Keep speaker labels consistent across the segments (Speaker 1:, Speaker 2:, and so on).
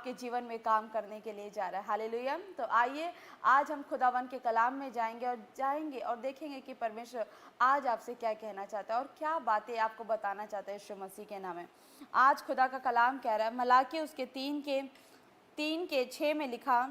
Speaker 1: आपके जीवन में काम करने के लिए जा रहा है। हालेलुया। तो आइए आज हम खुदावन के कलाम में जाएंगे और देखेंगे कि परमेश्वर आज आपसे क्या कहना चाहता है और क्या बातें आपको बताना चाहता है यीशु मसीह के नाम में। आज खुदा का कलाम कह रहा है, मलाकी उसके 3:6 में लिखा,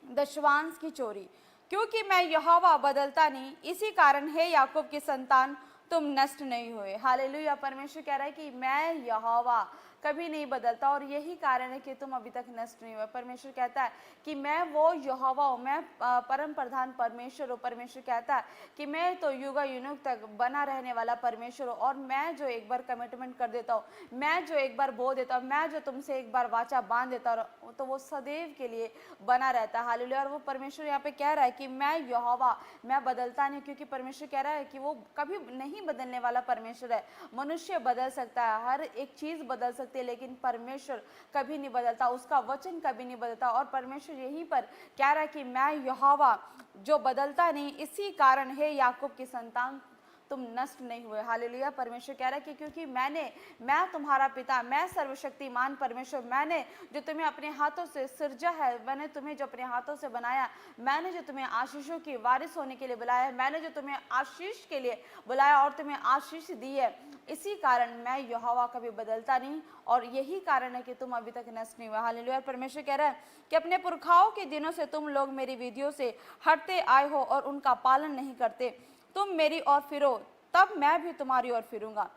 Speaker 1: दशवांश की चोरी, क्योंकि मैं यहोवा बदलता नहीं, इसी कारण है याकूब की संतान तुम नष्ट नहीं हुए। हालेलुया। परमेश्वर कह रहा है कि मैं यहोवा कभी नहीं बदलता और यही कारण है कि तुम अभी तक नष्ट नहीं हुए। परमेश्वर कहता है कि मैं वो यहोवा हूँ, मैं परम प्रधान परमेश्वर हूँ। परमेश्वर कहता है कि मैं तो युग युग तक बना रहने वाला परमेश्वर हूँ और मैं जो एक बार कमिटमेंट कर देता हूँ, मैं जो एक बार बोल देता हूँ, मैं जो तुमसे एक बार वाचा बांध देता हूँ, तो वो सदैव के लिए बना रहता है। हालेलुया। और वो परमेश्वर यहाँ पे कह रहा है कि मैं यहोवा, मैं बदलता नहीं, क्योंकि परमेश्वर कह रहा है कि वो कभी नहीं बदलने वाला परमेश्वर है। मनुष्य बदल सकता है, हर एक चीज़ बदल सकती है, लेकिन परमेश्वर कभी नहीं बदलता, उसका वचन कभी नहीं बदलता। और परमेश्वर यहीं पर कह रहा है कि मैं यहोवा जो बदलता नहीं, इसी कारण है याकूब की संतान तुम नष्ट नहीं हुए। हालेलुया। परमेश्वर कह रहा है कि क्योंकि मैं तुम्हारा पिता, मैं सर्वशक्तिमान परमेश्वर, मैंने जो तुम्हें अपने हाथों से सृजा है, मैंने तुम्हें जो अपने हाथों से बनाया, मैंने जो तुम्हें आशीषों की वारिस होने के लिए बुलाया है, मैंने जो तुम्हें आशीष के लिए बुलाया और तुम्हें आशीष दी है, इसी कारण मैं यहोवा कभी बदलता नहीं और यही कारण है कि तुम अभी तक नष्ट नहीं हुआ। हालेलुया। परमेश्वर कह रहा है कि अपने पुरखाओं के दिनों से तुम लोग मेरी विधियों से हटते आए हो और उनका पालन नहीं करते। तुम मेरी ओर फिरो, तब मैं भी तुम्हारी ओर फिरूंगा।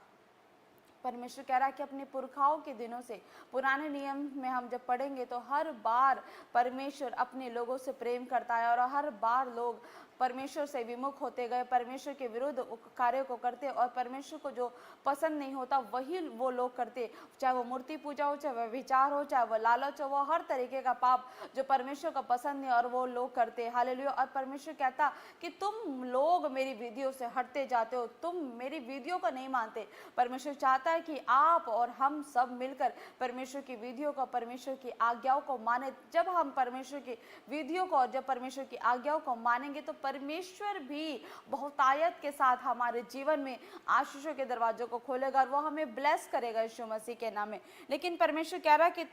Speaker 1: परमेश्वर कह रहा है कि अपने पुरखाओं के दिनों से, पुराने नियम में हम जब पढ़ेंगे तो हर बार परमेश्वर अपने लोगों से प्रेम करता है और हर बार लोग परमेश्वर से विमुख होते गए, परमेश्वर के विरुद्ध कार्यों को करते और परमेश्वर को जो पसंद नहीं होता वही वो लोग करते, चाहे वो मूर्ति पूजा हो, चाहे वह विचार हो, चाहे वह लालच हो, वो हर तरीके का पाप जो परमेश्वर का पसंद नहीं और वो लोग करते। हालेलुया। और परमेश्वर कहता कि तुम लोग मेरी विधियों से हटते जाते हो, तुम मेरी विधियों को नहीं मानते। परमेश्वर चाहता है कि आप और हम सब मिलकर परमेश्वर की विधियों को, परमेश्वर की आज्ञाओं को माने। जब हम परमेश्वर की विधियों को और जब परमेश्वर की आज्ञाओं को मानेंगे तो परमेश्वर भी बहुतायत के साथ हमारे जीवन में आशीषों के दरवाजों को खोलेगा और वो हमें ब्लेस करेगा यीशु मसीह के नाम में। लेकिन परमेश्वर कह रहा है कि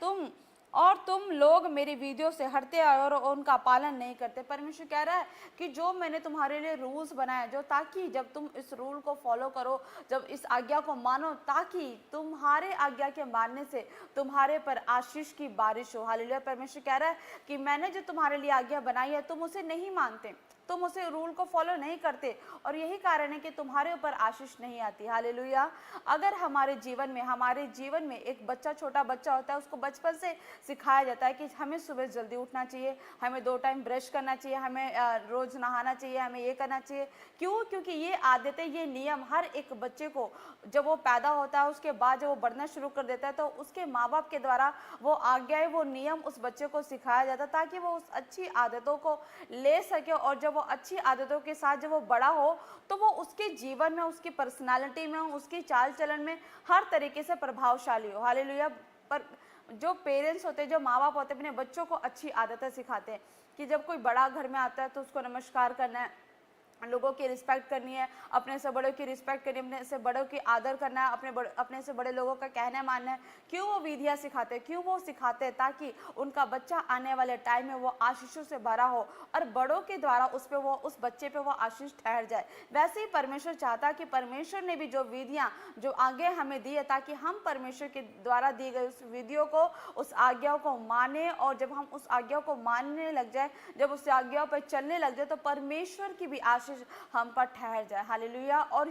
Speaker 1: तुम लोग मेरी विधियों से हटते आए और उनका पालन नहीं करते। परमेश्वर कह रहा है कि जो मैंने तुम्हारे लिए रूल्स बनाए, जो ताकि जब तुम इस रूल को फॉलो करो, जब इस आज्ञा को मानो, ताकि तुम्हारे आज्ञा के मानने से तुम्हारे पर आशीष की बारिश हो। हालेलुया। परमेश्वर कह रहा है कि मैंने जो तुम्हारे लिए आज्ञा बनाई है तुम उसे नहीं मानते, तुम उसे रूल को फॉलो नहीं करते और यही कारण है कि तुम्हारे ऊपर आशीष नहीं आती। हालेलुया। अगर हमारे जीवन में एक बच्चा, छोटा बच्चा होता है, उसको बचपन से सिखाया जाता है कि हमें सुबह जल्दी उठना चाहिए, हमें 2 टाइम ब्रश करना चाहिए, हमें रोज नहाना चाहिए, हमें ये करना चाहिए। क्यों? क्योंकि ये आदतें, ये नियम हर एक बच्चे को जब वो पैदा होता है उसके बाद जब वो बढ़ना शुरू कर देता है तो उसके माँ बाप के द्वारा वो आज्ञाएं, वो नियम उस बच्चे को सिखाया जाता है ताकि वो उस अच्छी आदतों को ले सके और जब वो अच्छी आदतों के साथ जब वो बड़ा हो तो वो उसके जीवन में, उसकी पर्सनालिटी में, उसकी चाल चलन में हर तरीके से प्रभावशाली हो। हालेलुया। पर जो पेरेंट्स होते हैं, जो माँ बाप होते हैं, अपने बच्चों को अच्छी आदतें सिखाते हैं कि जब कोई बड़ा घर में आता है तो उसको नमस्कार करना है, लोगों की रिस्पेक्ट करनी है, अपने से बड़ों की रिस्पेक्ट करनी है, अपने से बड़ों की आदर करना है, अपने से बड़े लोगों का कहना मानना है। क्यों वो विधियाँ सिखाते हैं? क्यों वो सिखाते हैं? ताकि उनका बच्चा आने वाले टाइम में वो आशीषों से भरा हो और बड़ों के द्वारा उस बच्चे पे वो आशीष ठहर जाए। वैसे ही परमेश्वर चाहता है कि परमेश्वर ने भी जो विधियाँ, जो आज्ञा हमें दी है, ताकि हम परमेश्वर के द्वारा दी गई उस विधियों को, उस आज्ञाओं को माने और जब हम उस आज्ञाओं को मानने लग जाए, जब उस आज्ञाओं पर चलने लग जाए तो परमेश्वर की भी आशीष हम पर ठहर जाए। हालेलुया। और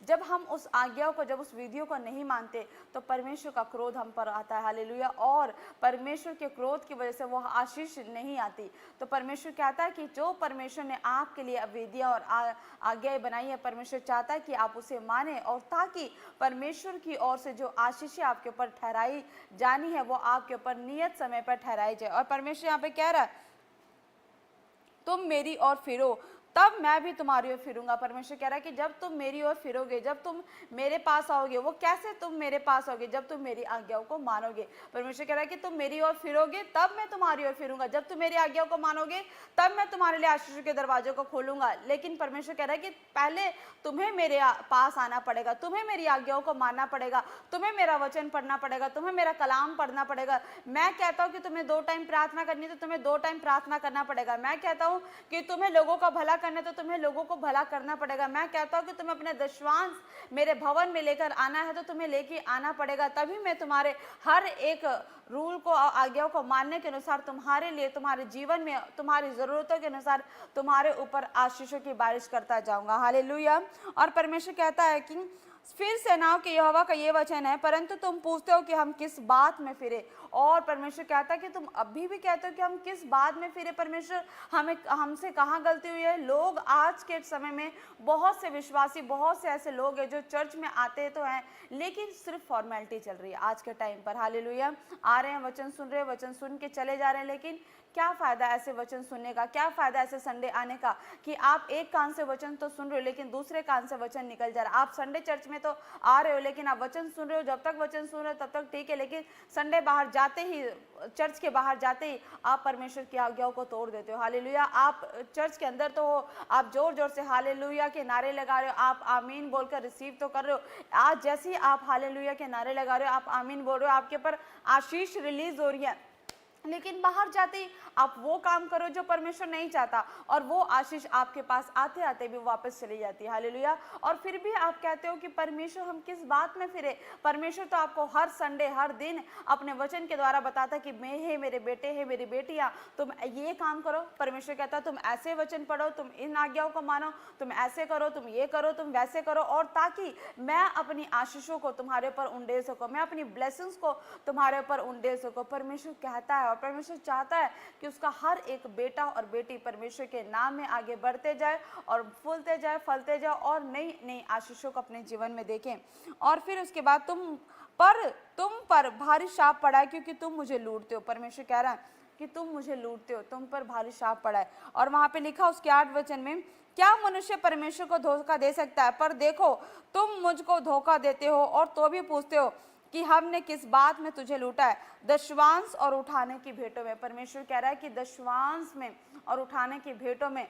Speaker 1: जब हम उस आज्ञाओं को, जब उस विधियों को नहीं मानते तो परमेश्वर का क्रोध हम पर आता है। हालेलुया। और परमेश्वर के क्रोध की वजह से वो आशीष नहीं आती। तो परमेश्वर कहता है कि जो परमेश्वर ने आपके लिए विधियां और आज्ञाएं बनाई है, परमेश्वर चाहता है कि आप उसे माने और ताकि परमेश्वर की ओर से जो आशीषें आपके ऊपर ठहराई जानी है वो आपके ऊपर नियत समय पर ठहराई जाए। और परमेश्वर यहाँ पे कह रहा है तुम मेरी ओर फिरो, तब मैं भी तुम्हारी ओर फिरूंगा। परमेश्वर कह रहा है कि जब तुम मेरी ओर फिरोगे, जब तुम मेरे पास आओगे, वो कैसे तुम मेरे पास आओगे? जब तुम मेरी आज्ञाओं को मानोगे। परमेश्वर कह रहा है कि तुम मेरी ओर फिरोगे तब मैं तुम्हारी ओर फिरूंगा, जब तुम मेरी आज्ञाओं को मानोगे तब मैं तुम्हारे लिए आशीष के दरवाजों को खोलूंगा। लेकिन परमेश्वर कह रहा है कि पहले तुम्हें मेरे पास आना पड़ेगा, तुम्हें मेरी आज्ञाओं को मानना पड़ेगा, तुम्हें मेरा वचन पढ़ना पड़ेगा, तुम्हें मेरा कलाम पढ़ना पड़ेगा। मैं कहता हूं कि तुम्हें 2 टाइम प्रार्थना करनी है तो तुम्हें 2 टाइम प्रार्थना करना पड़ेगा। मैं कहता हूं कि तुम्हें लोगों का भला करना है तो तुम्हें लोगों को भला करना पड़ेगा। मैं कहता हूं कि तुम्हें अपने दशवांश मेरे भवन में लेकर आना है तो तुम्हें लेके आना पड़ेगा, तभी मैं तुम्हारे हर एक रूल को, आज्ञाओं को मानने के अनुसार तुम्हारे लिए, तुम्हारे जीवन में, तुम्हारी जरूरतों के अनुसार तुम्हारे ऊपर आशीषों की बारिश करता जाऊंगा। हालेलुया। और परमेश्वर कहता है कि फिर सेनाओं के यहोवा का ये वचन है, परंतु तुम पूछते हो कि हम किस बात में फिरे। और परमेश्वर कहता है कि तुम अभी भी कहते हो कि हम किस बात में फिरे। परमेश्वर हमसे कहाँ गलती हुई है? लोग आज के समय में, बहुत से विश्वासी, बहुत से ऐसे लोग हैं जो चर्च में आते तो हैं लेकिन सिर्फ फॉर्मेलिटी चल रही है आज के टाइम पर। हालेलुया। आ रहे हैं, वचन सुन रहे हैं, वचन सुन के चले जा रहे हैं, लेकिन क्या फायदा ऐसे वचन सुनने का? क्या फायदा ऐसे संडे आने का कि आप एक कान से वचन तो सुन रहे हो लेकिन दूसरे कान से वचन निकल जा रहा है। आप संडे चर्च में तो आ रहे हो लेकिन आप वचन सुन रहे हो, जब तक वचन सुन रहे हो तब तक ठीक है, लेकिन संडे बाहर जाते ही, चर्च के बाहर जाते ही आप परमेश्वर की आज्ञाओं को तोड़ देते हो। हालेलुया। आप चर्च के अंदर तो हो, आप जोर जोर से हालेलुया के नारे लगा रहे हो, आप आमीन बोलकर रिसीव तो कर रहे हो। आज जैसे ही आप हालेलुया के नारे लगा रहे हो, आप आमीन बोल रहे हो, आपके ऊपर आशीष रिलीज हो रही है, लेकिन बाहर जाते ही आप वो काम करो जो परमेश्वर नहीं चाहता और वो आशीष आपके पास आते आते भी वापस चली जाती है। हालेलुया। और फिर भी आप कहते हो कि परमेश्वर हम किस बात में फिरे? परमेश्वर तो आपको हर संडे, हर दिन अपने वचन के द्वारा बताता कि मैं हे मेरे बेटे, हे मेरी बेटियां, तुम ये काम करो। परमेश्वर कहता तुम ऐसे वचन पढ़ो, तुम इन आज्ञाओं को मानो, तुम ऐसे करो, तुम ये करो, तुम वैसे करो, और ताकि मैं अपनी आशीषों को तुम्हारे ऊपर उंडेल सकूं, मैं अपनी ब्लेसिंग्स को तुम्हारे ऊपर उंडेल सकूं। परमेश्वर कहता है और परमेश्वर चाहता है कि उसका हर एक बेटा और बेटी परमेश्वर के नाम में आगे बढ़ते जाए और फूलते जाए, फलते जाए और नई नई आशीषों को अपने जीवन में देखें। और फिर उसके बाद तुम पर भारी शाप पड़ा है क्योंकि तुम मुझे लूटते हो। परमेश्वर कह रहा है कि तुम मुझे लूटते हो, तुम पर भारी शाप पड़ा है। और वहां पे लिखा उसके 8 वचन में, क्या मनुष्य परमेश्वर को धोखा दे सकता है? पर देखो तुम मुझको धोखा देते हो और तो भी पूछते हो कि हमने किस बात में तुझे लूटा है? दशवांश और उठाने की भेंटों में। परमेश्वर कह रहा है कि दशवांश में और उठाने की भेंटों में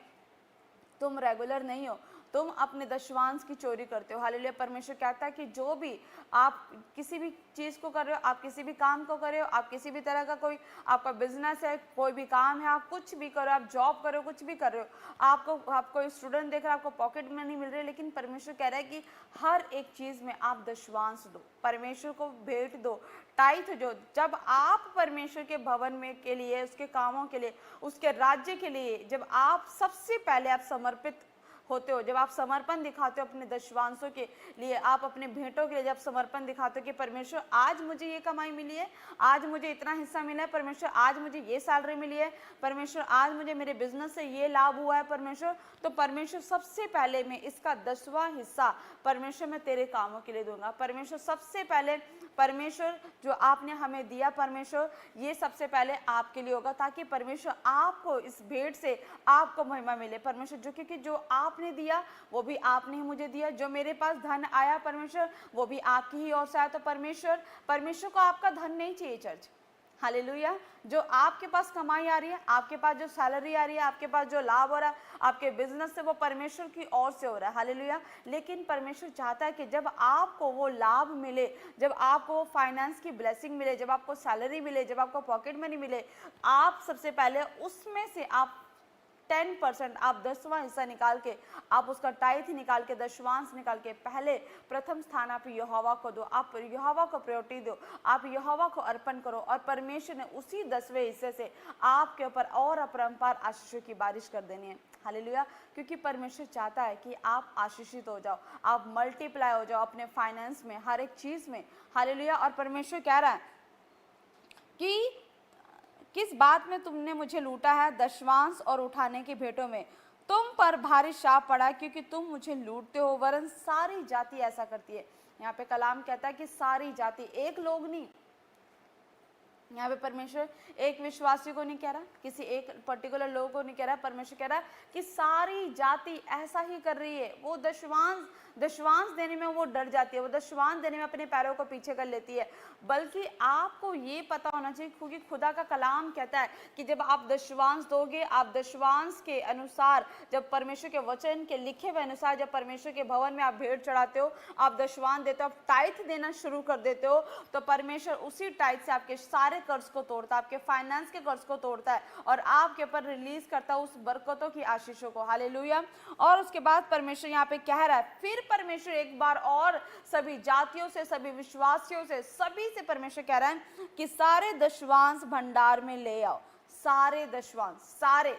Speaker 1: तुम रेगुलर नहीं हो, तुम अपने दशवांश की चोरी करते हो। हालेलुया। परमेश्वर कहता है कि जो भी आप किसी भी चीज़ को कर रहे हो, आप किसी भी काम को कर रहे हो, आप किसी भी तरह का कोई आपका बिजनेस है, कोई भी काम है, आप कुछ भी करो, आप जॉब करो, कुछ भी कर रहे हो, आप कोई स्टूडेंट देख रहे हो, आपको पॉकेट मनी मिल रही है, लेकिन परमेश्वर कह रहा है कि हर एक चीज़ में आप दशवांश दो, परमेश्वर को भेंट दो, टाइथ जो। जब आप परमेश्वर के भवन में के लिए, उसके कामों के लिए, उसके राज्य के लिए, जब आप सबसे पहले आप समर्पित होते हो, जब आप समर्पण दिखाते हो अपने दशवांशों के लिए, आप अपने भेंटों के लिए जब समर्पण दिखाते हो कि परमेश्वर आज मुझे ये कमाई मिली है, आज मुझे इतना हिस्सा मिला है, परमेश्वर आज मुझे ये सैलरी मिली है, परमेश्वर आज मुझे मेरे बिजनेस से ये लाभ हुआ है परमेश्वर, तो परमेश्वर सबसे पहले मैं इसका 10वां हिस्सा परमेश्वर मैं तेरे कामों के लिए दूंगा। परमेश्वर सबसे पहले, परमेश्वर जो आपने हमें दिया परमेश्वर, ये सबसे पहले आपके लिए होगा, ताकि परमेश्वर आपको इस भेंट से आपको महिमा मिले। परमेश्वर जो, क्योंकि जो आपने दिया वो भी आपने ही मुझे दिया, जो मेरे पास धन आया परमेश्वर वो भी आपकी ही ओर से आया। तो परमेश्वर को आपका धन नहीं चाहिए चर्च। हालेलुया। जो आपके पास कमाई आ रही है, आपके पास जो सैलरी आ रही है, आपके पास जो लाभ हो रहा है आपके बिजनेस से, वो परमेश्वर की ओर से हो रहा है। हालेलुया। लेकिन परमेश्वर चाहता है कि जब आपको वो लाभ मिले, जब आपको वो फाइनेंस की ब्लेसिंग मिले, जब आपको सैलरी मिले, जब आपको पॉकेट मनी मिले, आप सबसे पहले उसमें से आप 10%, आप 10वां हिस्सा निकाल के, आप उसका टाइथ निकाल के, दशवांश निकाल के, पहले प्रथम स्थान आप यहोवा को दो, आप यहोवा को प्रायोरिटी दो, आप यहोवा को अर्पण करो, और परमेश्वर ने उसी 10वें हिस्से से आपके ऊपर और अपरंपार आशीषों की बारिश कर देनी है। हालेलुया। क्योंकि परमेश्वर चाहता है कि आप आशीषित हो जाओ, आप मल्टीप्लाई हो जाओ अपने फाइनेंस में, हर एक चीज में। हालेलुया। और परमेश्वर कह रहा है कि किस बात में तुमने मुझे लूटा है? दशवांश और उठाने की भेंटों में तुम पर भारी शाप पड़ा, क्योंकि तुम मुझे लूटते हो, वरन सारी जाति ऐसा करती है। यहाँ पे कलाम कहता है कि सारी जाति, एक लोग नहीं, यहाँ पे परमेश्वर एक विश्वासी को नहीं कह रहा, किसी एक पर्टिकुलर लोगों को नहीं कह रहा, परमेश्वर कह रहा कि सारी जाति ऐसा ही कर रही है। वो दशवांश देने में वो डर जाती है, वो दशवांश देने में अपने पैरों को पीछे कर लेती है। बल्कि आपको ये पता होना चाहिए, क्योंकि खुदा का कलाम कहता है कि जब आप दशवांश दोगे, आप दशवांश के अनुसार, जब परमेश्वर के वचन के लिखे हुए अनुसार, जब परमेश्वर के भवन में आप भेंट चढ़ाते हो, आप दशवांश देते हो, आप टाइथ देना शुरू कर देते हो, तो परमेश्वर उसी टाइथ से आपके सारे कर्ज को तोड़ता है, आपके फाइनेंस के कर्ज को तोड़ता है और आपके ऊपर रिलीज करता है उस बरकतों की आशीषों को। हालेलुया। और उसके बाद परमेश्वर यहाँ पे कह रहा है, फिर परमेश्वर एक बार और सभी जातियों से, सभी विश्वासियों से, सभी से परमेश्वर कह रहा है कि सारे दशवांश भंडार में ले आओ। सारे दशवांश,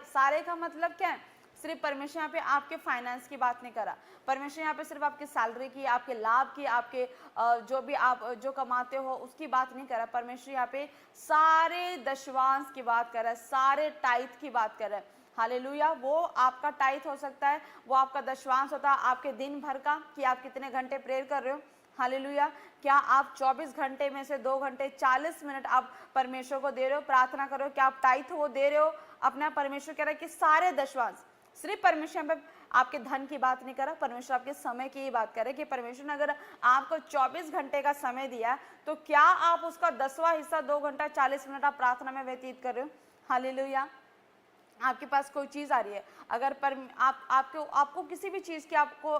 Speaker 1: सारे का मतलब क्या है? सिर्फ परमेश्वर यहाँ पे आपके फाइनेंस की बात नहीं करा, परमेश्वर यहाँ पे सिर्फ आपकी सैलरी की, आपके लाभ की, आपके जो भी आप जो कमाते हो उसकी बात नहीं करा। परमेश्वर यहाँ पे सारे दशवांश की बात कर रहा है, सारे टाइथ की बात कर रहा है। हालेलुया। वो आपका टाइथ हो सकता है, वो आपका दशवांश होता है आपके दिन भर का, कि आप कितने घंटे प्रेयर कर रहे हो। हालेलुया। क्या आप 24 घंटे में से 2 घंटे 40 मिनट आप परमेश्वर को दे रहे हो, प्रार्थना कर रहे हो? क्या आप टाइथ वो दे रहे हो अपना? परमेश्वर कह रहा है कि सारे दशवांश। सिर्फ परमेश्वर में आपके धन की बात नहीं कर रहा, परमेश्वर आपके समय की ही बात कर रहे कि परमेश्वर ने अगर आपको 24 घंटे का समय दिया, तो क्या आप उसका 10वां हिस्सा 2 घंटा 40 मिनट आप प्रार्थना में व्यतीत कर रहे हो? हालेलुया। आपके पास कोई चीज़ आ रही है, अगर आपको किसी भी चीज़ की आपको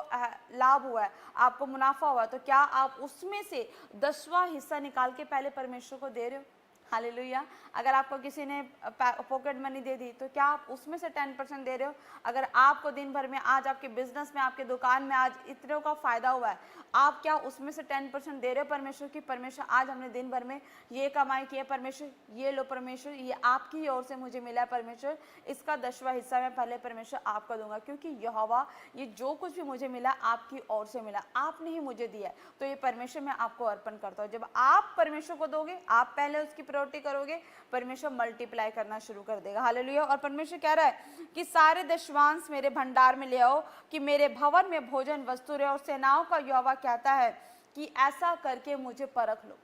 Speaker 1: लाभ हुआ है, आपको मुनाफा हुआ है, तो क्या आप उसमें से 10वां हिस्सा निकाल के पहले परमेश्वर को दे रहे हो? हालेलुया। अगर आपको किसी ने पॉकेट मनी दे दी, तो क्या आप उसमें से 10% दे रहे हो? अगर आपको दिन भर में, आज आपके बिजनेस में, आपके दुकान में आज इतने का फायदा हुआ है, आप क्या उसमें से 10% दे रहे हो परमेश्वर की? परमेश्वर आज हमने दिन भर में ये कमाई की है, परमेश्वर ये लो, परमेश्वर ये आपकी ओर से मुझे मिला है, परमेश्वर इसका 10वां हिस्सा मैं पहले परमेश्वर आपको दूंगा, क्योंकि यहोवा ये जो कुछ भी मुझे मिला आपकी ओर से मिला, आपने ही मुझे दिया है, तो ये परमेश्वर मैं आपको अर्पण करता हूँ। जब आप परमेश्वर को दोगे, आप पहले उसकी प्रायोरिटी करोगे, परमेश्वर मल्टीप्लाई करना शुरू कर देगा। हालेलुया। और परमेश्वर कह रहा है कि सारे दशवांश मेरे भंडार में ले आओ, कि मेरे भवन में भोजन वस्तु रहे। और सेनाओं का यहोवा कहता है कि ऐसा करके मुझे परख लो।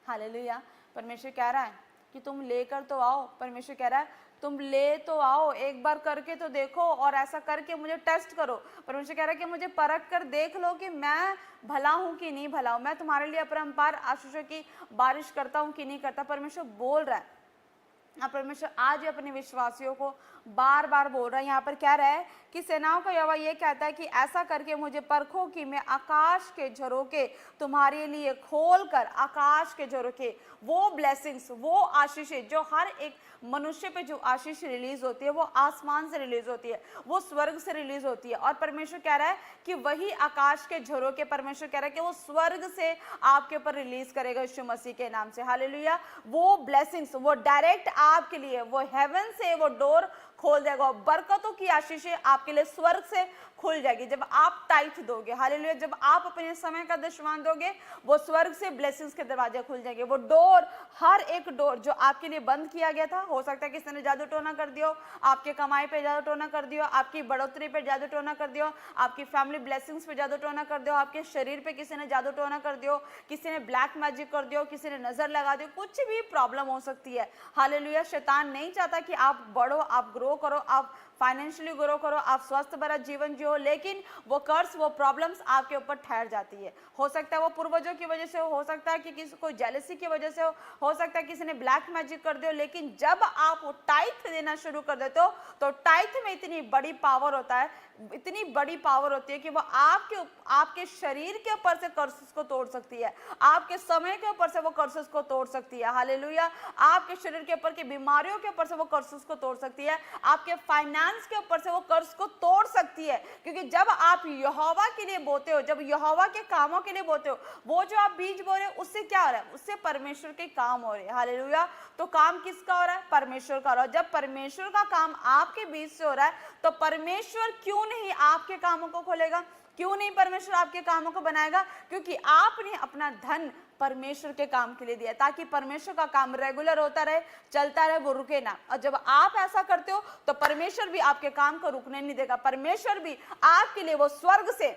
Speaker 1: हालेलुया। परमेश्वर कह रहा है कि तुम लेकर तो आओ, परमेश्वर कह रहा है तुम ले तो आओ, एक बार करके तो देखो, और ऐसा करके मुझे टेस्ट करो। परमेश्वर कह रहा है कि मुझे परख कर देख लो कि मैं भला हूं कि नहीं भला हूं, मैं तुम्हारे लिए अपरंपार आशीषों की बारिश करता हूं कि नहीं करता। परमेश्वर बोल रहा है, परमेश्वर आज अपने विश्वासियों को बार बार बोल रहा है। यहाँ पर कह रहा है कि सेनाओं का यहोवा ये कहता है कि ऐसा करके मुझे परखो कि मैं आकाश के झरोके तुम्हारे लिए खोल कर, आकाश के झरोके, वो ब्लेसिंग्स, वो आशीषें जो हर एक मनुष्य पे जो आशीष रिलीज होती है, वो आसमान से रिलीज होती है, वो स्वर्ग से रिलीज होती है। और परमेश्वर कह रहा है कि वही आकाश के झरोके, परमेश्वर कह रहा है कि वो स्वर्ग से आपके ऊपर रिलीज करेगा यीशु मसीह के नाम से। हालेलुया। वो ब्लेसिंग्स, वो डायरेक्ट आपके लिए, वो हेवन से वो डोर खोल देगा, बरकतों की आशीषें आपके लिए स्वर्ग से खुल जाएगी जब आप टाइथ दोगे। हालेलुया। जब आप अपने समय का दशवांश दोगे, वो स्वर्ग से ब्लेसिंग्स के दरवाजे खुल जाएंगे। वो डोर, हर एक डोर जो आपके लिए बंद किया गया था, हो सकता है किसी ने जादू टोना कर दियो, आपके कमाई पे जादू टोना कर दियो, आपकी बढ़ोतरी पे जादू टोना कर दियो, आपकी फैमिली ब्लेसिंग्स पे जादू टोना कर दियो, आपके शरीर पे किसी ने जादू टोना कर दियो, किसी ने ब्लैक मैजिक कर दियो, किसी ने नजर लगा दियो, कुछ भी प्रॉब्लम हो सकती है। हालेलुया। शैतान नहीं चाहता कि आप बढ़ो, आप ग्रो करो, आप फाइनेंशियली ग्रो करो, आप स्वस्थ भरा जीवन जियो, लेकिन वो कर्ज, वो प्रॉब्लम्स आपके ऊपर ठहर जाती है। हो सकता है वो पूर्वजों की वजह से हो सकता है कि किसी को जेलसी की वजह से हो सकता है किसी ने ब्लैक मैजिक कर दियो। लेकिन जब आप वो टाइथ देना शुरू कर देते हो, तो टाइथ में इतनी बड़ी पावर होता है, इतनी बड़ी पावर होती है कि वो आपके शरीर के ऊपर से कर्सेस को तोड़ सकती है, आपके समय के ऊपर से वो कर्सेस को तोड़ सकती है। हालेलुया। आपके शरीर के ऊपर की बीमारियों के ऊपर से वो कर्सेस को तोड़ सकती है, आपके फाइनेंस के ऊपर से वो कर्ज को तोड़ सकती है। क्योंकि जब आप यहोवा के लिए बोते हो, जब यहोवा के कामों के लिए बोते हो, वो जो आप बीज बो रहे हो, उससे क्या हो रहा है? उससे परमेश्वर के काम हो रहे हैं। हालेलुया। तो काम किसका हो रहा है? परमेश्वर का हो रहा है। जब परमेश्वर का काम आपके बीच से हो रहा है, तो परमेश्वर क्यों नहीं आपके कामों को खोलेगा? क्यों नहीं परमेश्वर आपके कामों को बनाएगा? क्योंकि आपने अपना धन परमेश्वर के काम के लिए दिया, ताकि परमेश्वर का काम रेगुलर होता रहे, चलता रहे, वो रुके ना। और जब आप ऐसा करते हो, तो परमेश्वर भी आपके काम को रुकने नहीं देगा, परमेश्वर भी आपके लिए वो स्वर्ग से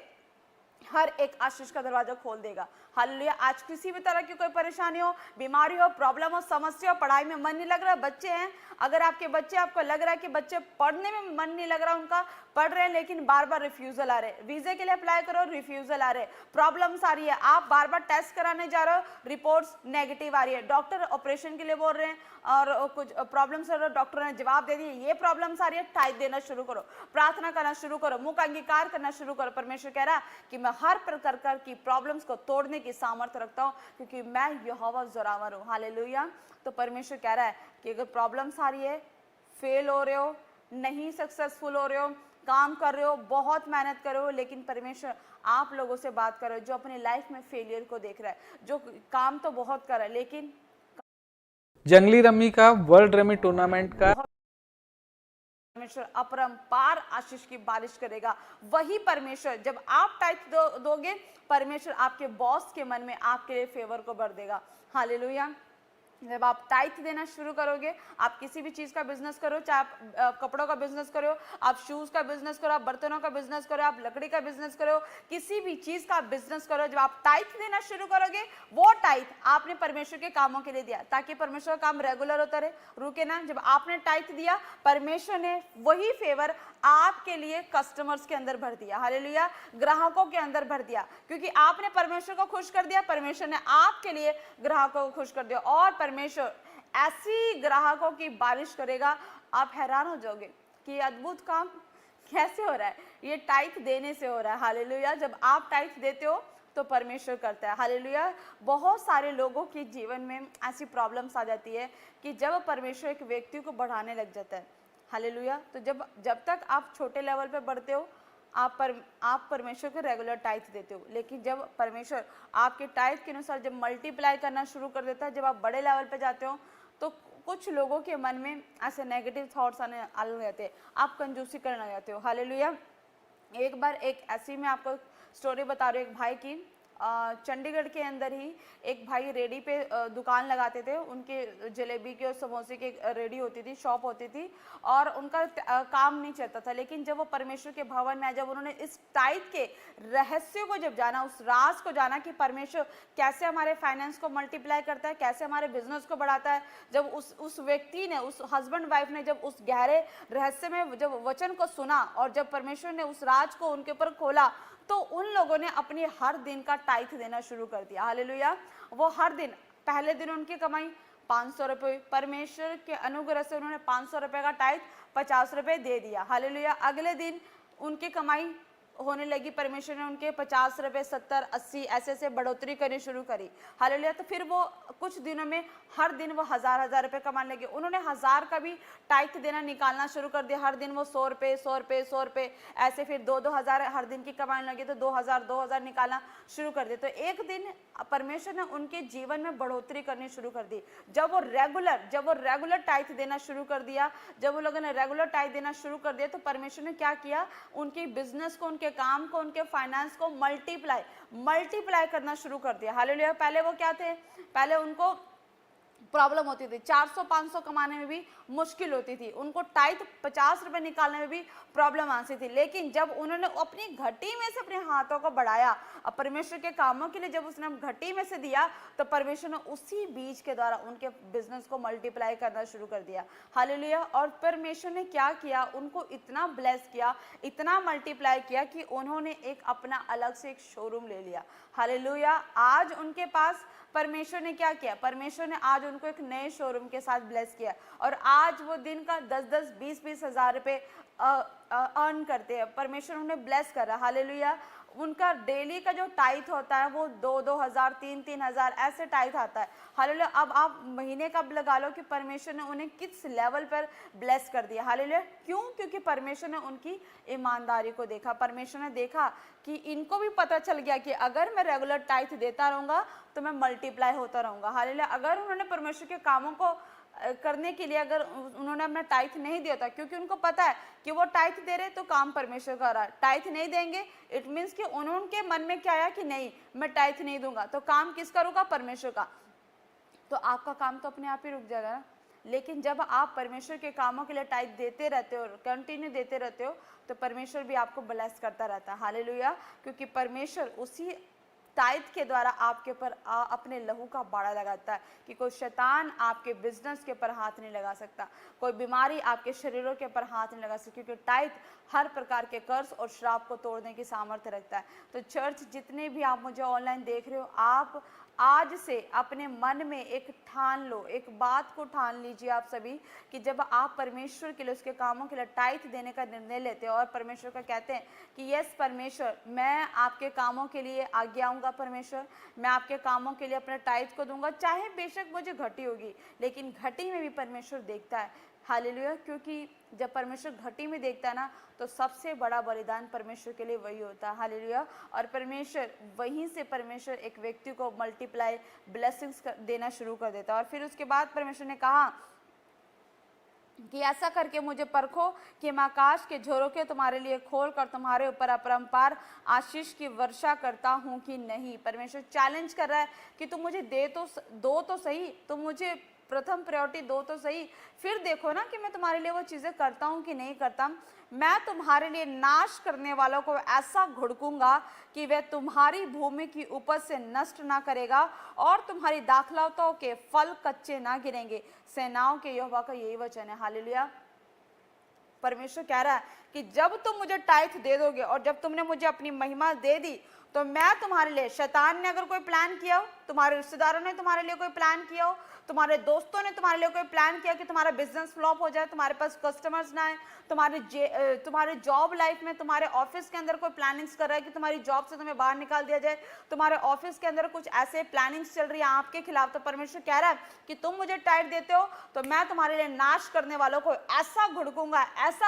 Speaker 1: हर एक आशीष का दरवाजा खोल देगा। हालेलुया। आज किसी भी तरह की कोई परेशानी हो, बीमारी हो, प्रॉब्लम हो, समस्या हो, पढ़ाई में मन नहीं लग रहा, बच्चे हैं, अगर आपके बच्चे, आपको लग रहा है कि बच्चे पढ़ने में मन नहीं लग रहा उनका, पढ़ रहे हैं लेकिन बार बार रिफ्यूजल आ रहे, वीजे के लिए अप्लाई करो, रिफ्यूजल आ रहे, प्रॉब्लम्स आ रही है, आप बार बार टेस्ट कराने जा रहे हो, रिपोर्ट्स नेगेटिव आ रही है, डॉक्टर ऑपरेशन के लिए बोल रहे हैं और कुछ प्रॉब्लम्स आ रहे, डॉक्टर ने जवाब दे दिए ये प्रॉब्लम्स आ रही है, टाइप देना शुरू करो, प्रार्थना करना शुरू करो, मुख अंगीकार करना शुरू करो। परमेश्वर कह रहा है कि मैं हर प्रकार की प्रॉब्लम्स को तोड़ने की सामर्थ्य रखता हूँ, क्योंकि मैं यहोवा जोरावर हूँ। हालेलुया। तो परमेश्वर कह रहा है कि अगर प्रॉब्लम्स आ रही है, फेल हो रहे हो, नहीं सक्सेसफुल हो रहे हो, काम कर रहे हो, बहुत मेहनत कर रहे हो, लेकिन परमेश्वर आप लोगों से बात कर रहे हो जो अपनी लाइफ में फेलियर को देख रहा है, जो काम तो बहुत कर रहा है लेकिन
Speaker 2: जंगली रमी का वर्ल्ड रमी टूर्नामेंट का
Speaker 1: परमेश्वर अपरंपार आशीष की बारिश करेगा। वही परमेश्वर जब आप टाइप दोगे, परमेश्वर आपके बॉस के मन में आपके लिए फेवर को भर देगा। हालेलुया। जब आप टाइथ देना शुरू करोगे, आप किसी भी चीज का बिजनेस करो, चाहे आप कपड़ों का बिजनेस करो, आप शूज का बिजनेस करो, आप बर्तनों का बिजनेस करो, आप लकड़ी का बिजनेस करो, किसी भी चीज का बिजनेस करो, जब आप टाइथ देना शुरू करोगे, वो टाइथ आपने परमेश्वर के कामों के लिए दिया ताकि परमेश्वर का काम रेगुलर होता रहे। रुके ना, जब आपने टाइथ दिया, परमेश्वर ने वही फेवर आपके लिए कस्टमर्स के अंदर भर दिया। हालेलुया। ग्राहकों के अंदर भर दिया, क्योंकि आपने परमेश्वर को खुश कर दिया, परमेश्वर ने आपके लिए ग्राहकों को खुश कर दिया, और परमेश्वर ऐसी ग्राहकों की बारिश करेगा, आप हैरान हो जाओगे कि ये अद्भुत काम कैसे हो रहा है, ये टाइथ देने से हो रहा है। हालेलुया। जब आप टाइथ देते हो तो परमेश्वर करता है। हालेलुया। बहुत सारे लोगों के जीवन में ऐसी प्रॉब्लम्स आ जाती है कि जब परमेश्वर एक व्यक्ति को बढ़ाने लग जाता है, हालेलुया, तो जब तक आप छोटे लेवल पे बढ़ते हो, आप परमेश्वर को रेगुलर टाइथ देते हो, लेकिन जब परमेश्वर आपके टाइथ के अनुसार जब मल्टीप्लाई करना शुरू कर देता है, जब आप बड़े लेवल पे जाते हो, तो कुछ लोगों के मन में ऐसे नेगेटिव थॉट्स आने लग जाते हैं, आप कंजूसी करने लग जाते हो। हालेलुया। एक बार एक ऐसी मैं आपको स्टोरी बता रही हूँ, एक भाई की। चंडीगढ़ के अंदर ही एक भाई रेडी पे दुकान लगाते थे, उनके जलेबी के और समोसे की रेडी होती थी, शॉप होती थी, और उनका काम नहीं चलता था। लेकिन जब वो परमेश्वर के भवन में, जब उन्होंने इस टाइप के रहस्य को जब जाना, उस राज को जाना कि परमेश्वर कैसे हमारे फाइनेंस को मल्टीप्लाई करता है, कैसे हमारे बिजनेस को बढ़ाता है, जब उस व्यक्ति ने, उस हस्बैंड वाइफ ने जब उस गहरे रहस्य में जब वचन को सुना और जब परमेश्वर ने उस राज को उनके ऊपर खोला, तो उन लोगों ने अपनी हर दिन का टाइथ देना शुरू कर दिया। हालेलुया। वो हर दिन, पहले दिन उनकी कमाई 500 रुपये, परमेश्वर के अनुग्रह से उन्होंने 500 रुपये का टाइथ 50 रुपये दे दिया। हालेलुया। अगले दिन उनकी कमाई होने लगी, परमेश्वर ने उनके 50 रुपये, 70, 80 ऐसे बढ़ोतरी करनी शुरू करी। हालेलुया। तो फिर वो कुछ दिनों में हर दिन वो हजार रुपये कमाने लगे। उन्होंने 1000 का भी टाइथ देना निकालना शुरू कर दिया। हर दिन वो 100 रुपये, 100 रुपये, 100 रुपये, ऐसे फिर 2-2 हज़ार हर दिन की कमाने लगे, तो 2000 निकालना शुरू कर दिया। तो एक दिन परमेश्वर ने उनके जीवन में बढ़ोतरी करनी शुरू कर दी। जब वो रेगुलर टाइथ देना शुरू कर दिया, जब वो लोगों ने रेगुलर टाइथ देना शुरू कर दिया, तो परमेश्वर ने क्या किया, उनके बिजनेस को, उनके काम को, उनके फाइनेंस को मल्टीप्लाई करना शुरू कर दिया। हालेलुया। पहले वो क्या थे, पहले उनको प्रॉब्लम होती थी, 400-500 कमाने में भी मुश्किल होती थी, उनको टाइथ 50 रुपए निकालने में भी प्रॉब्लम आती थी। लेकिन जब उन्होंने अपनी घटी में से अपने हाथों को बढ़ाया और परमेश्वर के कामों के लिए जब उसने घटी में से दिया, तो परमेश्वर ने उसी बीज के द्वारा उनके बिजनेस को मल्टीप्लाई करना शुरू कर दिया। हालेलुया। और परमेश्वर ने क्या किया, उनको इतना ब्लेस किया, इतना मल्टीप्लाई किया कि उन्होंने एक अपना अलग से एक शोरूम ले लिया। हालेलुया। आज उनके पास परमेश्वर ने क्या किया, परमेश्वर ने आज उनको एक नए शोरूम के साथ ब्लेस किया, और आज वो दिन का 10-10, 20-20 हज़ार रुपये अर्न करते हैं। परमेश्वर उन्हें ब्लेस कर रहा है। हालेलुया। उनका डेली का जो टाइथ होता है वो 2-2 हज़ार, 3-3 हज़ार ऐसे टाइथ आता है। हालेलुया। अब आप महीने का लगा लो कि परमेश्वर ने उन्हें किस लेवल पर ब्लेस कर दिया। हालेलुया। क्यों? क्योंकि परमेश्वर ने उनकी ईमानदारी को देखा। परमेश्वर ने देखा कि इनको भी पता चल गया कि अगर मैं रेगुलर टाइथ देता रहूंगा तो मैं मल्टीप्लाई होता रहूंगा। हालेलुया। अगर उन्होंने परमेश्वर के कामों को करने के लिए अगर उन्होंने अपना टाइथ नहीं दिया था, क्योंकि उनको पता है कि वो टाइथ दे रहे तो काम परमेश्वर कर रहा है, टाइथ नहीं देंगे इट मीन्स कि उनके मन में क्या आया कि नहीं मैं टाइथ नहीं दूंगा, तो काम किस करूंगा, परमेश्वर का, तो आपका काम तो अपने आप ही रुक जाएगा ना। लेकिन जब आप परमेश्वर के कामों के लिए टाइथ देते रहते हो, कंटिन्यू देते रहते हो, तो परमेश्वर भी आपको ब्लेस करता रहता है। हालेलुया। क्योंकि परमेश्वर उसी टाइट के द्वारा आपके ऊपर अपने लहू का बाड़ा लगाता है कि कोई शैतान आपके बिजनेस के ऊपर हाथ नहीं लगा सकता, कोई बीमारी आपके शरीरों के ऊपर हाथ नहीं लगा सकती, क्योंकि टाइट हर प्रकार के कर्ज और श्राप को तोड़ने की सामर्थ्य रखता है। तो चर्च, जितने भी आप मुझे ऑनलाइन देख रहे हो, आप आज से अपने मन में एक ठान लो, एक बात को ठान लीजिए आप सभी, कि जब आप परमेश्वर के लिए, उसके कामों के लिए टाइट देने का निर्णय लेते हो और परमेश्वर का कहते हैं कि यस परमेश्वर, मैं आपके कामों के लिए आगे आऊँगा, परमेश्वर मैं आपके कामों के लिए अपने टाइट को दूंगा, चाहे बेशक मुझे घटी होगी, लेकिन घटी में भी परमेश्वर देखता है। हालेलुया। क्योंकि जब परमेश्वर घटी में देखता है ना, तो सबसे बड़ा बलिदान परमेश्वर के लिए वही होता है। हालेलुया। और परमेश्वर वहीं से परमेश्वर एक व्यक्ति को मल्टीप्लाई ब्लेसिंग्स देना शुरू कर देता है। और फिर उसके बाद परमेश्वर ने कहा कि ऐसा करके मुझे परखो कि मैं आकाश के झोरों के तुम्हारे लिए खोल कर तुम्हारे ऊपर अपरंपार आशीष की वर्षा करता हूँ कि नहीं। परमेश्वर चैलेंज कर रहा है कि तुम मुझे दो तो सही, तुम मुझे प्रथम प्रायोरिटी दो तो सही, फिर देखो ना कि मैं तुम्हारे लिए वो चीज़ें करता हूँ कि नहीं करता। मैं तुम्हारे लिए नाश करने वालों को ऐसा घुड़कूंगा कि वह तुम्हारी भूमि की उपज से नष्ट ना करेगा और तुम्हारी दाखलताओं के फल कच्चे ना गिरेंगे। सेनाओं के यहोवा का यही वचन है। हालेलुया। परमेश्वर कह रहा है कि जब तुम मुझे टाइट दे दोगे और जब तुमने मुझे अपनी महिमा दे दी, तो मैं तुम्हारे लिए, शैतान ने अगर कोई प्लान किया हो, तुम्हारे रिश्तेदारों ने तुम्हारे लिए कोई प्लान किया हो, तुम्हारे दोस्तों ने तुम्हारे लिए कोई प्लान किया कि तुम्हारा बिजनेस फ्लॉप हो जाए, तुम्हारे पास कस्टमर्स ना आए, तुम्हारे जॉब लाइफ में, तुम्हारे ऑफिस के अंदर कोई प्लानिंग्स कर रहा है कि तुम्हारी जॉब से तुम्हें बाहर निकाल दिया जाए, तुम्हारे ऑफिस के अंदर कुछ ऐसे प्लानिंग्स चल रही है आपके खिलाफ, तो परमेश्वर कह रहा है कि तुम मुझे टाइट देते हो तो मैं तुम्हारे लिए नाश करने वालों को ऐसा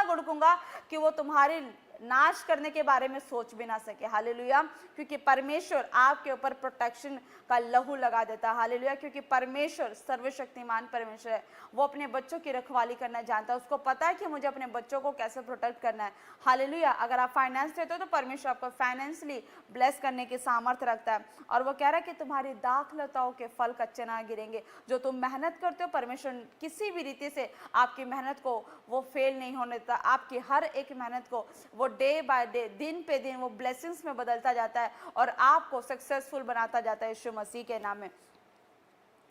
Speaker 1: घुड़कूंगा कि वो तुम्हारी नाश करने के बारे में सोच भी ना सके। हालेलुया। क्योंकि परमेश्वर आपके ऊपर प्रोटेक्शन का लहू लगा देता है। हालेलुया। क्योंकि परमेश्वर सर्वशक्तिमान परमेश्वर है, वो अपने बच्चों की रखवाली करना जानता है, उसको पता है कि मुझे अपने बच्चों को कैसे प्रोटेक्ट करना है। हालेलुया। अगर आप फाइनेंस देते हो तो परमेश्वर आपको फाइनेंशियली ब्लेस करने की सामर्थ्य रखता है। और वो कह रहा है कि तुम्हारी दाखलताओं के फल कच्चे ना गिरेंगे। जो तुम मेहनत करते हो, परमेश्वर किसी भी रीति से आपकी मेहनत को वो फेल नहीं होने देता। आपकी हर एक मेहनत को वो डे बाय डे, दिन पे दिन वो ब्लेसिंग्स में बदलता जाता है और आपको सक्सेसफुल बनाता जाता है यीशु मसीह के नाम में।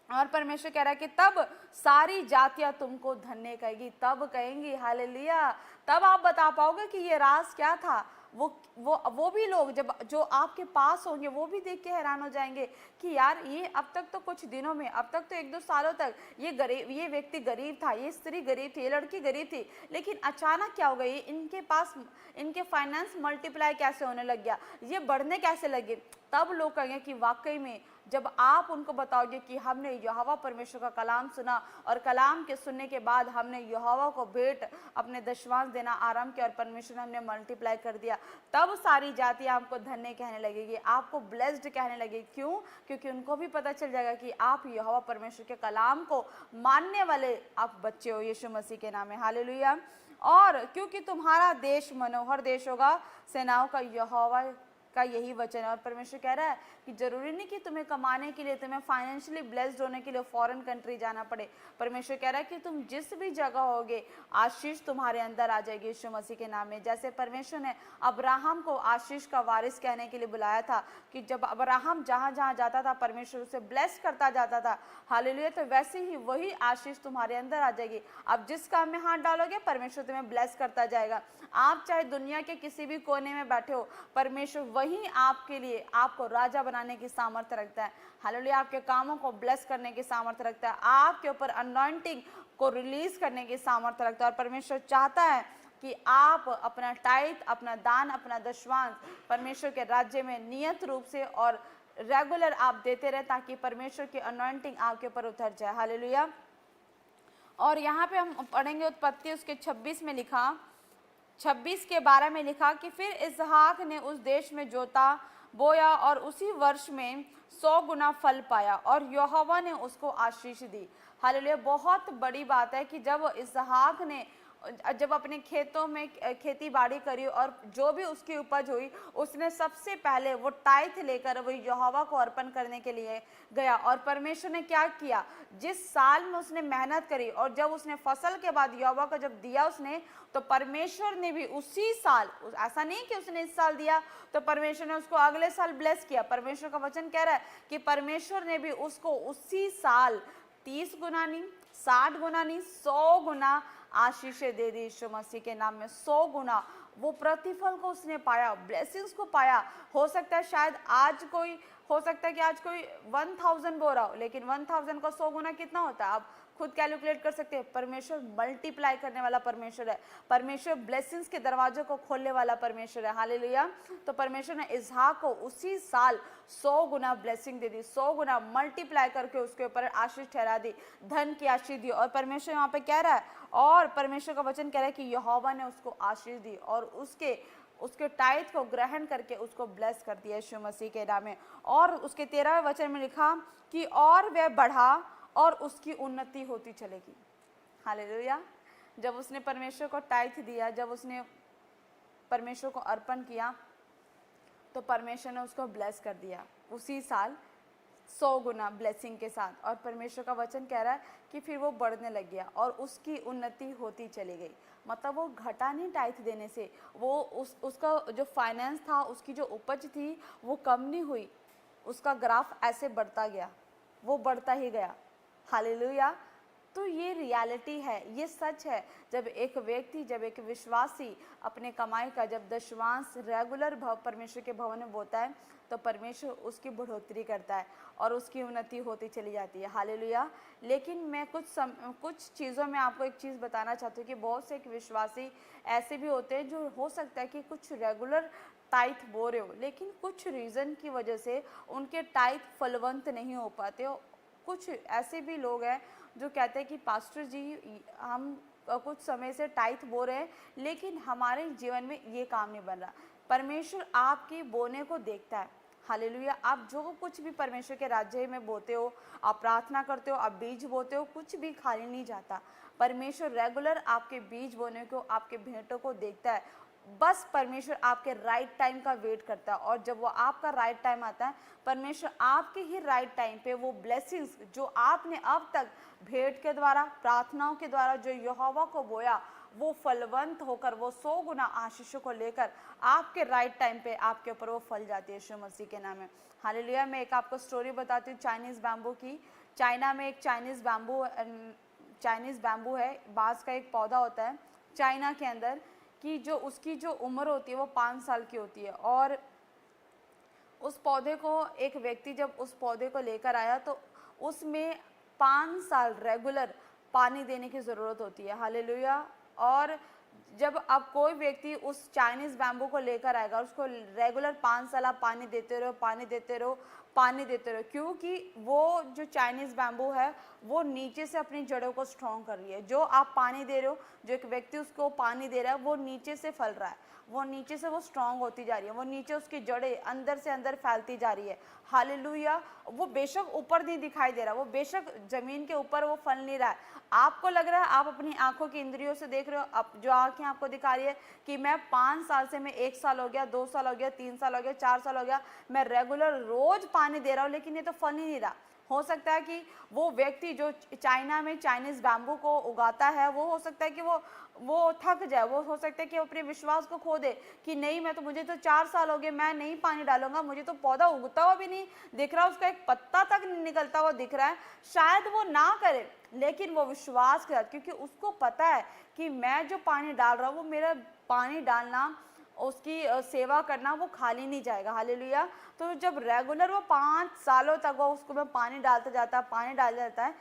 Speaker 1: और परमेश्वर कह रहा है कि तब सारी जातियां तुमको धन्य कहेगी, तब कहेंगी। हालेलुया। तब आप बता पाओगे कि ये राज क्या था। वो भी लोग जब जो आपके पास होंगे वो भी देख के हैरान हो जाएंगे कि यार ये अब तक तो कुछ दिनों में, अब तक तो 1-2 सालों तक ये व्यक्ति गरीब था, ये स्त्री गरीब थी, ये लड़की गरीब थी, लेकिन अचानक क्या हो गया, इनके पास इनके फाइनेंस मल्टीप्लाई कैसे होने लग गया, ये बढ़ने कैसे लगे। तब लोग कहेंगे कि वाकई में जब आप उनको बताओगे कि हमने यहोवा परमेश्वर का कलाम सुना और कलाम के सुनने के बाद हमने यहोवा को भेंट अपने दशमांश देना आरंभ किया और परमेश्वर ने हमने मल्टीप्लाई कर दिया, तब सारी जातियां आपको धन्य कहने लगेगी, आपको ब्लेस्ड कहने लगेगी। क्यों? क्योंकि उनको भी पता चल जाएगा कि आप यहोवा परमेश्वर के कलाम को मानने वाले आप बच्चे हो यीशु मसीह के नाम में। हालेलुया। और क्योंकि तुम्हारा देश मनोहर देश होगा, सेनाओं का यहोवा का यही वचन है। और परमेश्वर कह रहा है कि जरूरी नहीं कि तुम्हें कमाने के लिए, तुम्हें फाइनेंशियली ब्लेस्ड होने के लिए फॉरेन कंट्री जाना पड़े। परमेश्वर कह रहा है कि तुम जिस भी जगह होगे आशीष तुम्हारे अंदर आ जाएगी यीशु मसीह के नाम में। जैसे परमेश्वर ने अब्राहम को आशीष का वारिस कहने के लिए बुलाया था कि जब अब्राहम जहाँ जहाँ जाता था परमेश्वर उसे ब्लेस करता जाता था। हालेलुया। तो वैसे ही वही आशीष तुम्हारे अंदर आ जाएगी। आप जिस काम में हाथ डालोगे परमेश्वर तुम्हें ब्लेस करता जाएगा। आप चाहे दुनिया के किसी भी कोने में बैठे हो, परमेश्वर वही आपके लिए आपको राजा बनाने की सामर्थ्य रखता है। हालेलुया। आपके कामों को ब्लेस करने की सामर्थ्य रखता है, आपके ऊपर अनॉइंटिंग को रिलीज करने की सामर्थ्य रखता है। और परमेश्वर चाहता है कि आप अपना टाइट, अपना दान, अपना दशवांश परमेश्वर के राज्य में नियत रूप से और रेगुलर आप देते रहे, ताकि परमेश्वर की अनॉइंटिंग आपके ऊपर उतर जाए। हालेलुया। और यहाँ पे हम पढ़ेंगे उत्पत्ति उसके 26 में लिखा, 26 के 12 में लिखा कि फिर इसहाक ने उस देश में जोता बोया और उसी वर्ष में 100 गुना फल पाया और यहोवा ने उसको आशीष दी। हालेलुया। बहुत बड़ी बात है कि जब इसहाक ने जब अपने खेतों में खेती बाड़ी करी और जो भी उसकी उपज हुई, उसने सबसे पहले वो टाइथ लेकर वो यहोवा को अर्पण करने के लिए गया। और परमेश्वर ने क्या किया, जिस साल में उसने मेहनत करी और जब उसने फसल के बाद यहोवा को जब दिया उसने, तो परमेश्वर ने भी उसी साल, ऐसा नहीं कि उसने इस साल दिया तो परमेश्वर ने उसको अगले साल ब्लेस किया। परमेश्वर का वचन कह रहा है कि परमेश्वर ने भी उसको उसी साल 30 गुना नहीं, 60 गुना नहीं, 100 गुना आशीषें दे दी यीशु मसीह के नाम में। 100 गुना वो प्रतिफल को उसने पाया, ब्लेसिंग्स को पाया। हो सकता है शायद आज कोई, हो सकता है कि आज कोई 1000 बो रहा हो, लेकिन 1000 का 100 गुना कितना होता है आप खुद कैलकुलेट कर सकते हैं। परमेश्वर मल्टीप्लाई करने वाला परमेश्वर है, परमेश्वर ब्लेसिंग्स के दरवाजों को खोलने वाला परमेश्वर है। हालेलुया। तो परमेश्वर ने इसहाक को उसी साल 100 गुना ब्लेसिंग दे दी, 100 गुना मल्टीप्लाई करके उसके ऊपर आशीष ठहरा दी, धन की आशीष दी। और परमेश्वर यहाँ पे कह रहा है, और परमेश्वर का वचन कह रहा है कि यहोवा ने उसको आशीष दी और उसके टाइथ को ग्रहण करके उसको ब्लेस कर दिया यीशु मसीह के नाम में। और उसके 13वें वचन में लिखा कि और वह बढ़ा और उसकी उन्नति होती चलेगी। हालेलुया। जब उसने परमेश्वर को टाइथ दिया, जब उसने परमेश्वर को अर्पण किया, तो परमेश्वर ने उसको ब्लेस कर दिया उसी साल 100 गुना ब्लेसिंग के साथ। और परमेश्वर का वचन कह रहा है कि फिर वो बढ़ने लग गया और उसकी उन्नति होती चली गई। मतलब वो घटा नहीं टाइथ देने से, वो उसका जो फाइनेंस था, उसकी जो उपज थी वो कम नहीं हुई, उसका ग्राफ ऐसे बढ़ता गया, वो बढ़ता ही गया। हालेलुया। तो ये रियलिटी है, ये सच है। जब एक व्यक्ति, जब एक विश्वासी अपने कमाई का जब दशमांश रेगुलर परमेश्वर के भवन में बोता है, तो परमेश्वर उसकी बढ़ोतरी करता है और उसकी उन्नति होती चली जाती है। हालेलुया। लेकिन मैं कुछ चीज़ों में आपको एक चीज़ बताना चाहती हूँ कि बहुत से एक विश्वासी ऐसे भी होते हैं जो हो सकता है कि कुछ रेगुलर टाइथ बो रहे हो, लेकिन कुछ रीज़न की वजह से उनके टाइथ फलवंत नहीं हो पाते हो। कुछ ऐसे भी लोग हैं जो कहते हैं कि पास्टर जी, हम कुछ समय से टाइथ बो रहे हैं, लेकिन हमारे जीवन में ये काम नहीं बन रहा। परमेश्वर आपके बोने को देखता है। हालेलुया। आप जो कुछ भी परमेश्वर के राज्य में बोते हो, आप प्रार्थना करते हो, आप बीज बोते हो, कुछ भी खाली नहीं जाता। परमेश्वर रेगुलर आपके बीज बोने को, आपके भेंटों को देखता है। बस परमेश्वर आपके राइट टाइम का वेट करता है, और जब वो आपका राइट टाइम आता है, परमेश्वर आपके ही राइट टाइम पे वो ब्लेसिंग्स जो आपने अब तक भेंट के द्वारा, प्रार्थनाओं के द्वारा जो यहोवा को बोया, वो फलवंत होकर वो 100 गुना आशीषों को लेकर आपके राइट टाइम पे आपके ऊपर वो फल जाती है यीशु मसीह के नाम में। हालेलुया। मैं एक आपको स्टोरी बताती हूँ चाइनीज़ बैम्बू की। चाइना में एक चाइनीज़ बैम्बू है, बांस का एक पौधा होता है चाइना के अंदर, कि जो उसकी जो उम्र होती है वो 5 साल की होती है। और उस पौधे को एक व्यक्ति जब उस पौधे को लेकर आया, तो उसमें 5 साल रेगुलर पानी देने की ज़रूरत होती है। हालेलुया। और जब अब कोई व्यक्ति उस चाइनीज़ बैम्बू को लेकर आएगा, उसको रेगुलर 5 साल आप पानी देते रहो, पानी देते रहो, पानी देते रहो, क्योंकि वो जो चाइनीज़ बैम्बू है वो नीचे से अपनी जड़ों को स्ट्रॉन्ग कर रही है। जो आप पानी दे रहे हो, जो एक व्यक्ति उसको पानी दे रहा है, वो नीचे से फल रहा है, वो नीचे से वो स्ट्रॉन्ग होती जा रही है, वो नीचे उसकी जड़ें अंदर से अंदर फैलती जा रही है। हालेलुया। वो बेशक ऊपर नहीं दिखाई दे रहा, वो बेशक ज़मीन के ऊपर वो फल नहीं रहा है। आपको लग रहा है, आप अपनी आंखों की इंद्रियों से देख रहे हो, अब जो आंखें आपको दिखा रही है कि मैं 5 साल से, मैं 1 साल हो गया, 2 साल हो गया, 3 साल हो गया, 4 साल हो गया, मैं रेगुलर रोज पानी दे रहा हूँ, लेकिन ये तो फल ही नहीं रहा। हो सकता है कि वो व्यक्ति जो चाइना में चाइनीज़ बैम्बू को उगाता है, वो हो सकता है कि वो थक जाए, वो हो सकता है कि वो अपने विश्वास को खो दे कि नहीं, मुझे तो 4 साल हो गए, मैं नहीं पानी डालूंगा, मुझे तो पौधा उगता हुआ भी नहीं दिख रहा, उसका एक पत्ता तक नहीं निकलता हुआ दिख रहा है। शायद वो ना करे, लेकिन वो विश्वास के साथ, क्योंकि उसको पता है कि मैं जो पानी डाल रहा हूँ, वो मेरा पानी डालना, उसकी सेवा करना, वो खाली नहीं जाएगा। हालेलुया। तो जब रेगुलर वो 5 सालों तक वो उसको में पानी डालता जाता है, पानी डाल जाता है,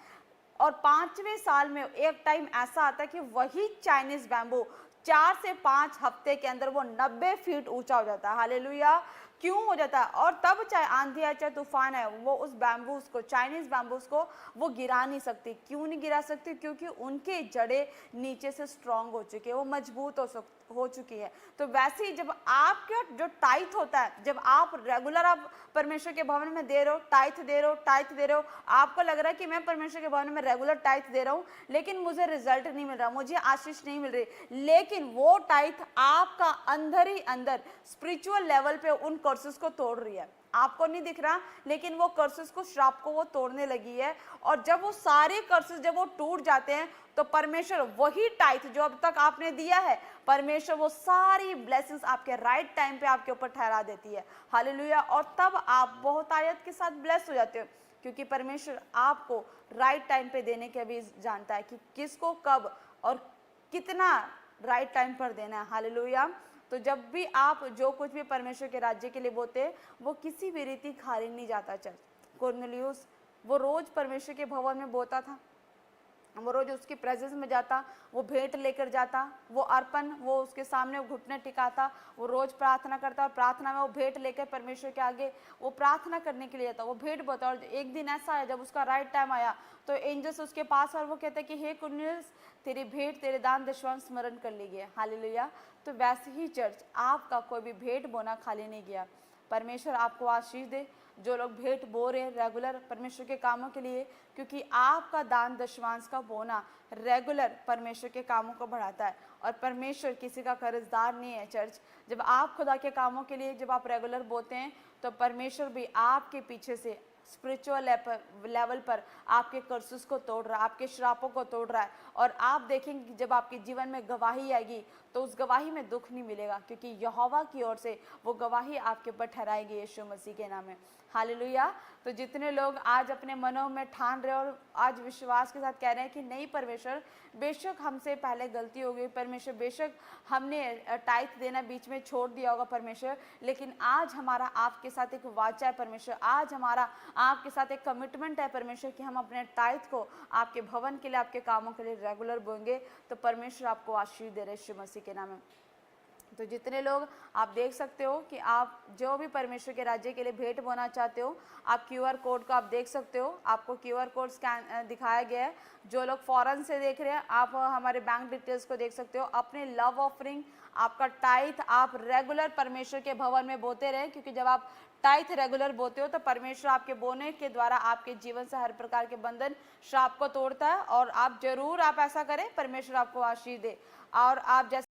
Speaker 1: और 5वें साल में एक टाइम ऐसा आता है कि वही चाइनीज़ बैम्बू 4 से 5 हफ्ते के अंदर वो 90 फीट ऊंचा हो जाता है। हालेलुया। क्यों हो जाता है? और तब चाहे आंधी आए चाहे तूफान है, वो उस बैम्बूस को, चाइनीज बैम्बूस को वो गिरा नहीं सकती। क्यों नहीं गिरा सकती? क्योंकि उनके जड़ें नीचे से स्ट्रांग हो चुकी है, वो मजबूत हो चुकी है। तो वैसे ही जब आपका जो टाइथ होता है, जब आप रेगुलर आप परमेश्वर के भवन में दे रहे हो, टाइथ दे रहे हो, टाइथ दे रहे हो, आपको लग रहा है कि मैं परमेश्वर के भवन में रेगुलर टाइथ दे रहा हूँ लेकिन मुझे रिजल्ट नहीं मिल रहा, मुझे आशीष नहीं मिल रही, लेकिन वो टाइथ आपका अंदर ही अंदर स्पिरिचुअल लेवल पे उन कर्सेस को तोड़ रही है। आपको नहीं दिख रहा, लेकिन वो कर्सेस को, श्राप को वो तोड़ने लगी है। और जब वो सारे कर्सेस जब वो टूट जाते हैं तो परमेश्वर वही टाइथ जो अब तक आपने दिया है, परमेश्वर वो सारी ब्लेसिंग्स आपके राइट टाइम पे आपके ऊपर ठहरा देती है। हालेलुया। और तब आप बहुतायत के साथ ब्लेस हो जाते हो, क्योंकि परमेश्वर आपको राइट टाइम पे देने के भी जानता है कि किसको कब और कितना राइट टाइम पर देना है। हालेलुया। तो जब भी आप जो कुछ भी परमेश्वर के राज्य के लिए बोते हैं, वो किसी भी रीति खाली नहीं जाता। चर्च कुरनेलियुस वो रोज परमेश्वर के भवन में बोता था, वो रोज उसकी प्रेजेंस में जाता, वो भेंट लेकर जाता, वो अर्पण, वो उसके सामने घुटने टिकाता, वो रोज प्रार्थना करता और प्रार्थना में वो भेंट लेकर परमेश्वर के आगे वो प्रार्थना करने के लिए जाता, वो भेंट बोता। और एक दिन ऐसा आया जब उसका राइट टाइम आया तो एंजल्स उसके पास और वो कहते कि हे कुरनेलियुस, तेरी भेंट, तेरे दान दशवांश स्मरण कर ली गई। हालेलुया। तो वैसे ही चर्च, आपका कोई भी भेंट बोना खाली नहीं गया। परमेश्वर आपको आशीष दे जो लोग भेंट बो रहे हैं रेगुलर परमेश्वर के कामों के लिए, क्योंकि आपका दान दशवांश का बोना रेगुलर परमेश्वर के कामों को बढ़ाता है। और परमेश्वर किसी का कर्जदार नहीं है। चर्च, जब आप खुदा के कामों के लिए जब आप रेगुलर बोते हैं तो परमेश्वर भी आपके पीछे से स्पिरिचुअल लेवल पर आपके कर्सेस को तोड़ रहा है, आपके श्रापों को तोड़ रहा है। और आप देखेंगे कि जब आपके जीवन में गवाही आएगी तो उस गवाही में दुख नहीं मिलेगा, क्योंकि यहोवा की ओर से वो गवाही आपके ऊपर ठहराएगी यीशु मसीह के नाम में। हालेलुया। तो जितने लोग आज अपने मनों में ठान रहे और आज विश्वास के साथ कह रहे हैं कि नहीं परमेश्वर, बेशक हमसे पहले गलती हो गई परमेश्वर, बेशक हमने टाइथ देना बीच में छोड़ दिया होगा परमेश्वर, लेकिन आज हमारा आपके साथ एक वाचा है परमेश्वर, आज हमारा आपके साथ एक कमिटमेंट है परमेश्वर कि हम अपने टाइथ को आपके भवन के लिए, आपके कामों के लिए रेगुलर बोएंगे, तो परमेश्वर आपको आशीष दे रहे यीशु मसीह के नाम में। तो जितने लोग आप देख सकते हो कि आप जो भी परमेश्वर के राज्य के लिए भेंट बोना चाहते हो, आप क्यूआर कोड को आप देख सकते हो, आपको क्यूआर कोड स्कैन दिखाया गया है। जो लोग फॉरेन से देख रहे हैं, आप हमारे बैंक डिटेल्स को देख सकते हो। अपने लव ऑफरिंग, आपका टाइथ आप रेगुलर परमेश्वर के भवन में बोते रहे, क्योंकि जब आप टाइथ रेगुलर बोते हो तो परमेश्वर आपके बोने के द्वारा आपके जीवन से हर प्रकार के बंधन, श्राप को तोड़ता है। और आप जरूर आप ऐसा करें, परमेश्वर आपको आशीष दे। और आप जैसे